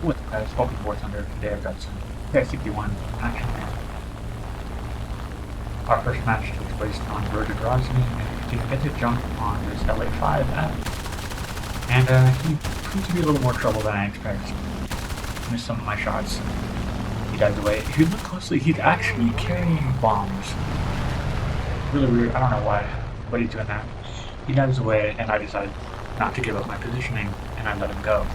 What's up guys, welcome to War Thunder. Today I've got some Ki-61 action. Our first match takes place on the road to Grazny, and we get to jump on this LA5 app. And he proves to be a little more trouble than I expected. Missed some of my shots. He dives away. If you look closely, he's actually carrying bombs. Really weird, I don't know why, but he's doing that. He dives away, and I decide not to give up my positioning, and I let him go.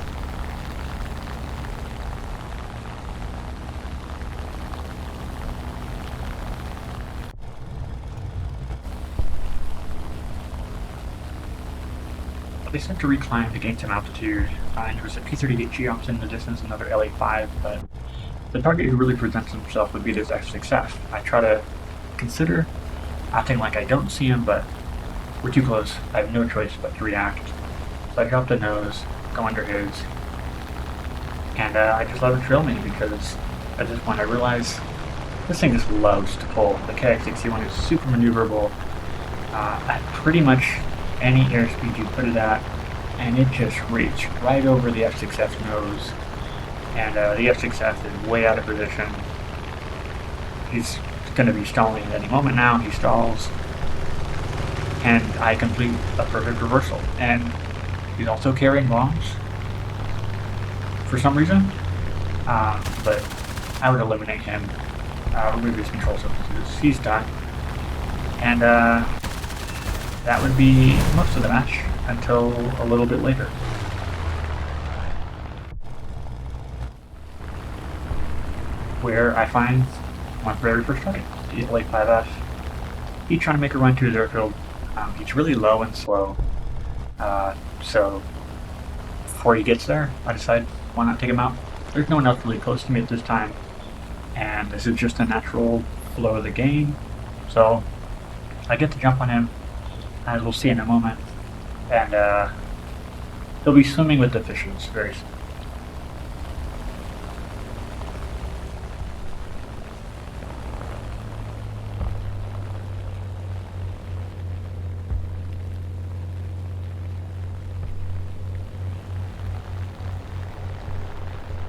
They start to reclimb to gain some altitude, and there was a Ki-61-2 Otsu in the distance, another LA5, but the target who really presents himself would be this F6F. I try to consider acting like I don't see him, but we're too close. I have no choice but to react. So I drop the nose, go under his, and I just let him trail me because at this point I realize this thing just loves to pull. The Ki-61 is super maneuverable at pretty much any airspeed you put it at, and it just reached right over the F6F nose, and the F6F is way out of position. He's going to be stalling at any moment now. He stalls, and I complete a perfect reversal, and he's also carrying bombs for some reason, but I would eliminate him, remove his control substances. He's done, and that would be most of the match until a little bit later. Where I find my very first target, the LA5F. He's trying to make a run to his airfield. He's really low and slow, so before he gets there, I decide why not take him out. There's no one else really close to me at this time, and this is just a natural flow of the game, so I get to jump on him, as we'll see in a moment, and he'll be swimming with the fishes very soon.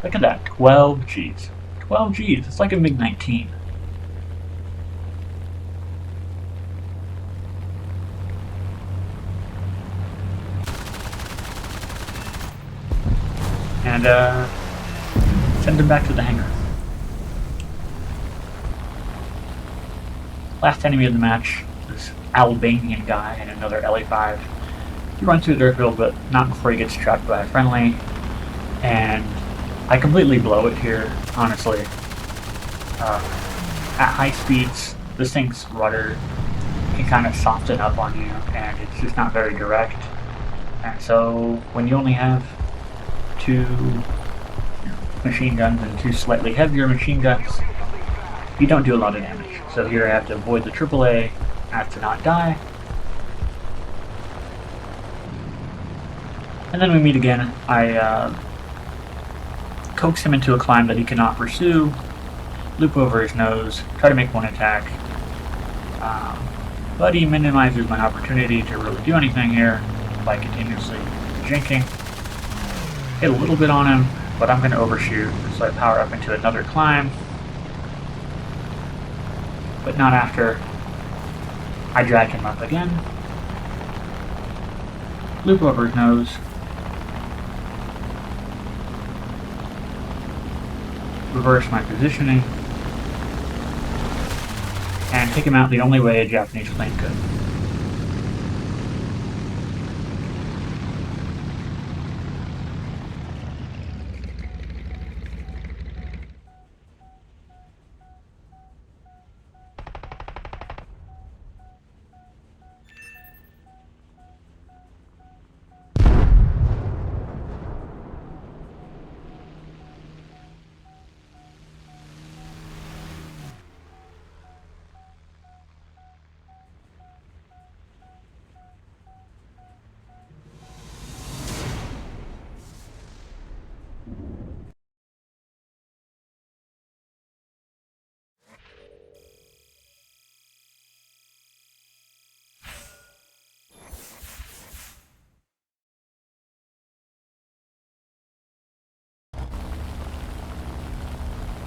Look at that, 12 Gs. 12 Gs, it's like a MiG-19. And send him back to the hangar. Last enemy of the match, this Albanian guy in another LA5. He runs through the airfield, but not before he gets trapped by a friendly, and I completely blow it here, honestly. At high speeds, this thing's rudder can kind of soften up on you, and it's just not very direct. And so, when you only have two machine guns and two slightly heavier machine guns, you don't do a lot of damage. So here I have to avoid the AAA, I have to not die. And then we meet again. I coax him into a climb that he cannot pursue, loop over his nose, try to make one attack, but he minimizes my opportunity to really do anything here by continuously jinking. Hit a little bit on him, but I'm going to overshoot, so I power up into another climb, but not after. I drag him up again, loop over his nose, reverse my positioning, and take him out the only way a Japanese plane could.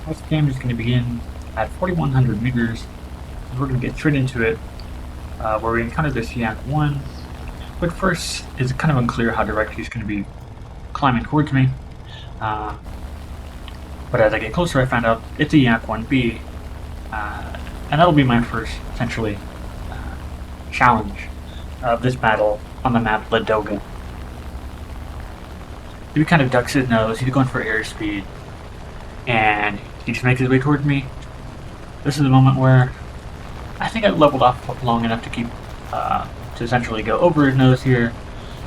This game is going to begin at 4,100 meters. We're going to get straight into it, where we encounter this Yak-1. But first, it's kind of unclear how direct he's going to be climbing towards me. But as I get closer, I find out it's a Yak-1B, and that'll be my first, essentially, challenge of this battle on the map Ladoga. He kind of ducks his nose, he's going for airspeed, and he just makes his way towards me. This is the moment where I think I leveled off long enough to keep, to essentially go over his nose here,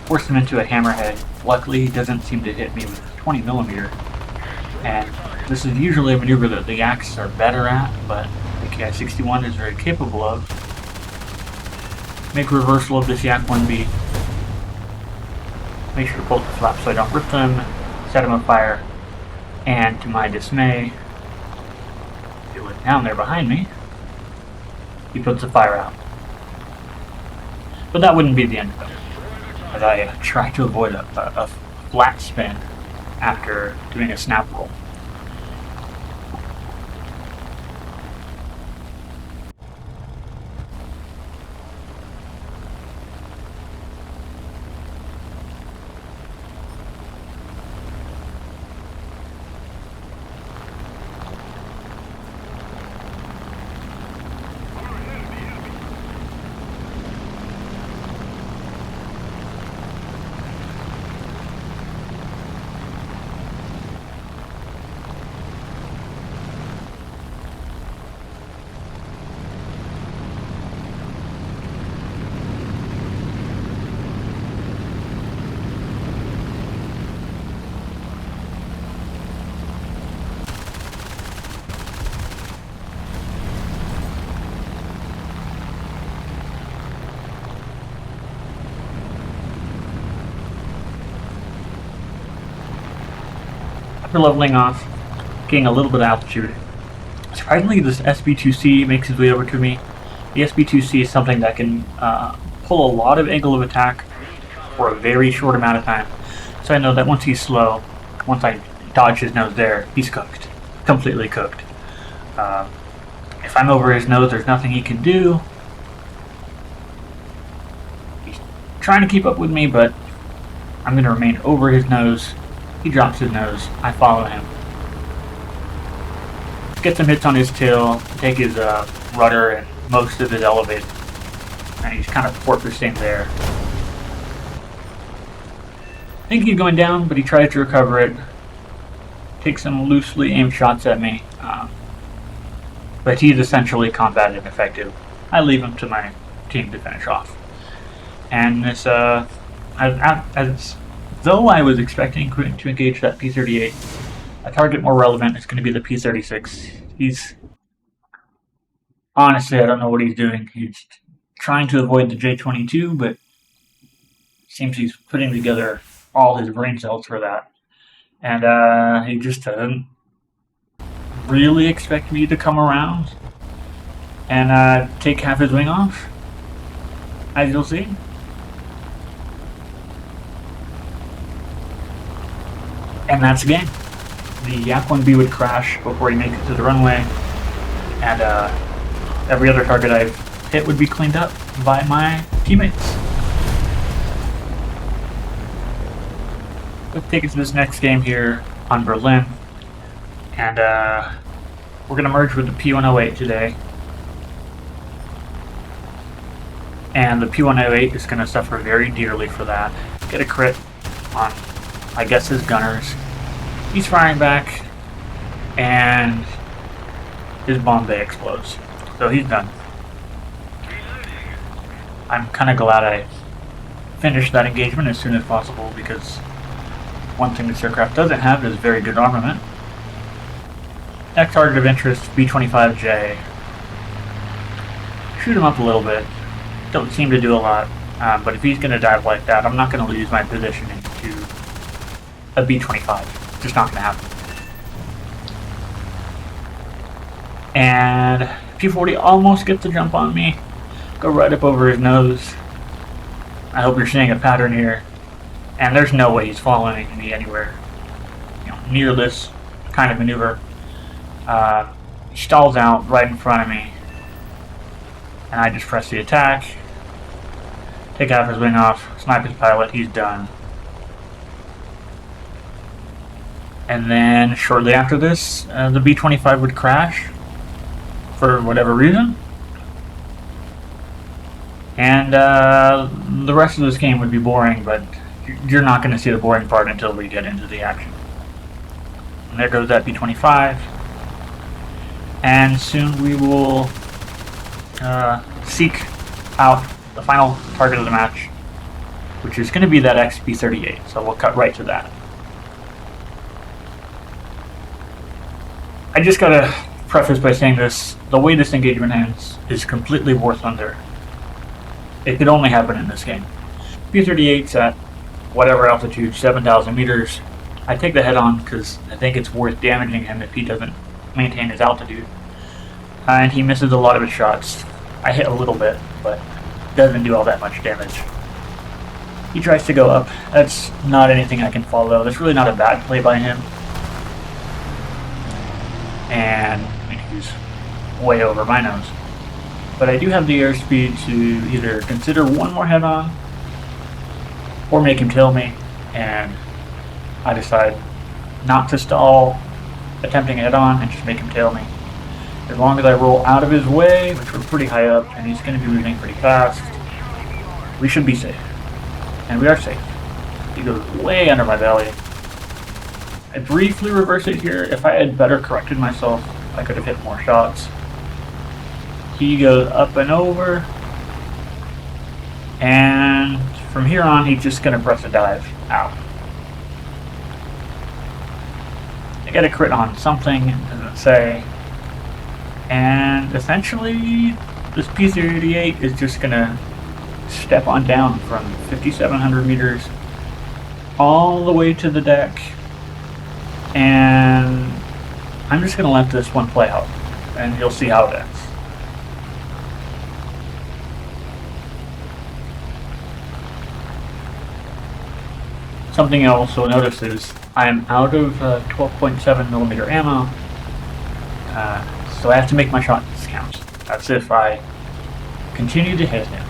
force him into a hammerhead. Luckily, he doesn't seem to hit me with 20mm, and this is usually a maneuver that the Yaks are better at, but the Ki-61 is very capable of. Make a reversal of this Yak-1B. Make sure to pull the flaps so I don't rip them, set him on fire, and to my dismay, if you look down there behind me, he puts the fire out. But that wouldn't be the end of it, as I try to avoid a flat spin after doing a snap roll. After leveling off, getting a little bit of altitude, surprisingly this SB-2C makes his way over to me. The SB-2C is something that can pull a lot of angle of attack for a very short amount of time. So I know that once he's slow, once I dodge his nose there, he's cooked. Completely cooked. If I'm over his nose, there's nothing he can do. He's trying to keep up with me, but I'm going to remain over his nose. He drops his nose. I follow him. Get some hits on his tail, take his rudder and most of his elevate, and he's kind of porpoising there. I think he's going down, but he tries to recover it. Takes some loosely aimed shots at me, but he's essentially combat ineffective. I leave him to my team to finish off. And this, though I was expecting to engage that P-38, a target more relevant is going to be the P-36. He's... honestly, I don't know what he's doing. He's trying to avoid the J-22, but it seems he's putting together all his brain cells for that. And he just doesn't really expect me to come around and take half his wing off, as you'll see. And that's the game. The Yak-1B would crash before he makes it to the runway, and every other target I've hit would be cleaned up by my teammates. Let's take it to this next game here on Berlin, and we're going to merge with the P-108 today. And the P-108 is going to suffer very dearly for that. Get a crit on, I guess, his gunners. He's firing back, and his bomb bay explodes. So he's done. I'm kind of glad I finished that engagement as soon as possible, because one thing this aircraft doesn't have is very good armament. Next target of interest, B-25J. Shoot him up a little bit. Don't seem to do a lot, but if he's going to dive like that, I'm not going to lose my positioning to a B-25. Just not going to happen. And P-40 almost gets the jump on me. Go right up over his nose. I hope you're seeing a pattern here. And there's no way he's following me anywhere near this kind of maneuver. He stalls out right in front of me, and I just press the attack, take half his wing off, snipe his pilot, he's done. And then shortly after this, the B-25 would crash for whatever reason. And the rest of this game would be boring, but you're not going to see the boring part until we get into the action. And there goes that B-25. And soon we will seek out the final target of the match, which is going to be that XB-38. So we'll cut right to that. I just gotta preface by saying this, the way this engagement ends is completely war thunder. It could only happen in this game. B-38's at whatever altitude, 7,000 meters. I take the head on because I think it's worth damaging him if he doesn't maintain his altitude. And he misses a lot of his shots. I hit a little bit, but doesn't do all that much damage. He tries to go up. That's not anything I can follow. That's really not a bad play by him. And he's way over my nose. But I do have the airspeed to either consider one more head-on or make him tail me, and I decide not to stall attempting head-on and just make him tail me. As long as I roll out of his way, which we're pretty high up, and he's going to be moving pretty fast, we should be safe. And we are safe. He goes way under my belly. I briefly reverse it here. If I had better corrected myself, I could have hit more shots. He goes up and over. And from here on, he's just going to press a dive out. I get a crit on something, it doesn't say. And essentially, this P-38 is just going to step on down from 5,700 meters all the way to the deck. And I'm just going to let this one play out, and you'll see how it ends. Something else you'll notice is I'm out of 12.7 millimeter ammo, so I have to make my shots count. That's if I continue to hit him.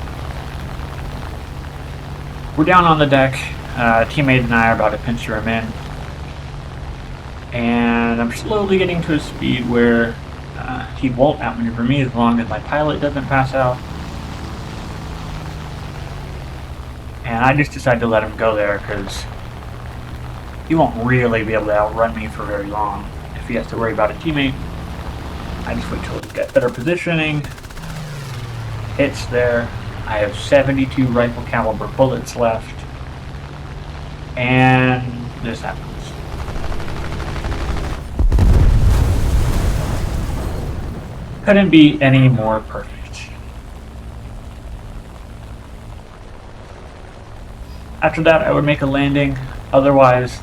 We're down on the deck. Teammate and I are about to pincer him in. And I'm slowly getting to a speed where he won't outmaneuver me as long as my pilot doesn't pass out. And I just decided to let him go there because he won't really be able to outrun me for very long if he has to worry about a teammate. I just wait till we get better positioning. Hits there. I have 72 rifle caliber bullets left. And this happens. Couldn't be any more perfect. After that, I would make a landing. Otherwise,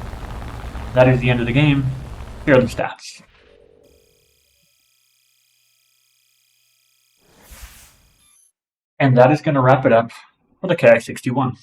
that is the end of the game. Here are the stats. And that is going to wrap it up for the Ki-61.